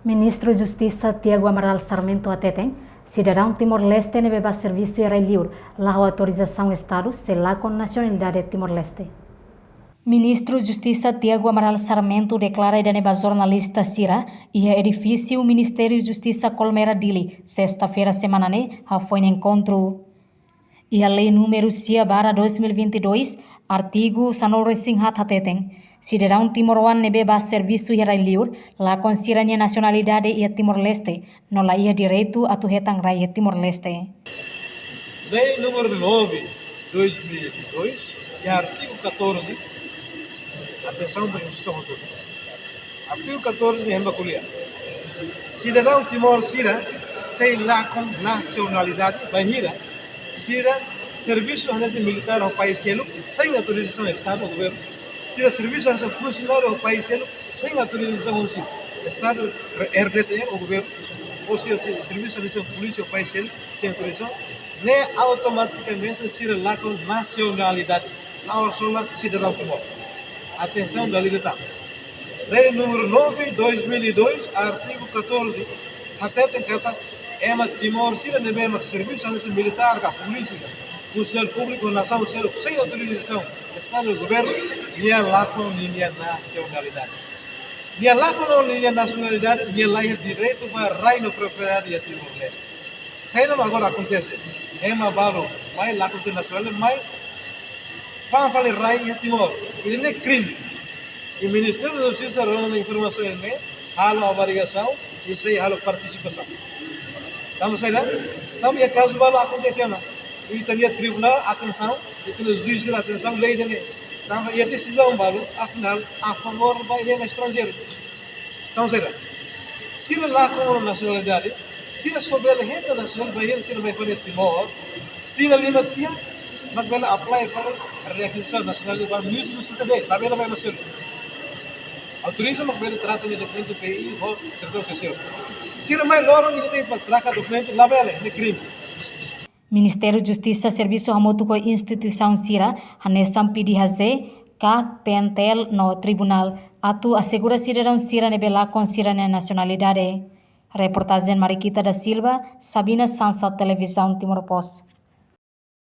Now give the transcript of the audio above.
Ministro Justiça Tiago Amaral Sarmento Ateteng, cidadão Timor-Leste ne bebas serviço e livre, lá a autorização Estado, se lá com nacionalidade Timor-Leste. Ministro Justiça Tiago Amaral Sarmento declara a jornalista Sira e a edifício Ministério Justiça Colmera Dili, sexta-feira semana foi no encontro. E a lei número C/2022, artigo Sanore Singhat Hateteng, cidadão Timor-Wan ne bebas serviço e livre, lá com siranya nacionalidade e Timor-Leste, no lá ia direito a tuhetang raia Timor-Leste. Lei número 9, 2022, e artigo 14, atenção para a instituição toda. Artigo 14, em Baculia. Cidadão Timor-Sira, sem lá com nacionalidade, Bahira, Sira, serviço militar ao país selo, sem autorização do Estado ou governo. Sira, serviço funcionário ao país selo, sem autorização do Estado, RDTR ou governo. Ou seja, serviço de polícia ao país selo, sem autorização, nem automaticamente Sira lá com nacionalidade. Ao só cidadão Timor. Atenção da libertad. Lei número 9, 2002, artigo 14, até kata ema Timor Sira nebe ema serviço militar, a polícia, funcionário público, nação selo, sem autorização, Estado e governo, nem lá com linha nacionalidade. Nem lá com linha nacionalidade, nem lá é direito para reino propriedade de Timor-Leste. Sei não agora acontece, ema balo, mais lá com nacionalidade, mais vamos falar raia Timor, ele não é crime. E o Ministério da Justiça dá informação ele halo avaliação e sei halo participação. Estamos aí, então é caso vai acontecer não. E também tribunal atenção, e tem juiz atenção, lei dele. Então e a decisão vai afinal a favor vai de estrangeiro. Então será. Se lá com nacionalidade, se souber a rede nacional vai se vai fazer Timor, tinha limite magbela apply para requisição nacional para ministro da Justiça dele, também não vai mais ser. Autoriza magbela trata de documento PI ou setor social. Se não mais loro ele tem para tratar documento lá vai de crime. Ministério da Justiça Serviço Hamotu com instituição Sira, hanesam pedi haze, ka pentel no tribunal, atu assegura cidadão Sira nebela com Sira na nacionalidade. Reportagem Mariquita da Silva, Sabina Sansa, Televisão Timor Post.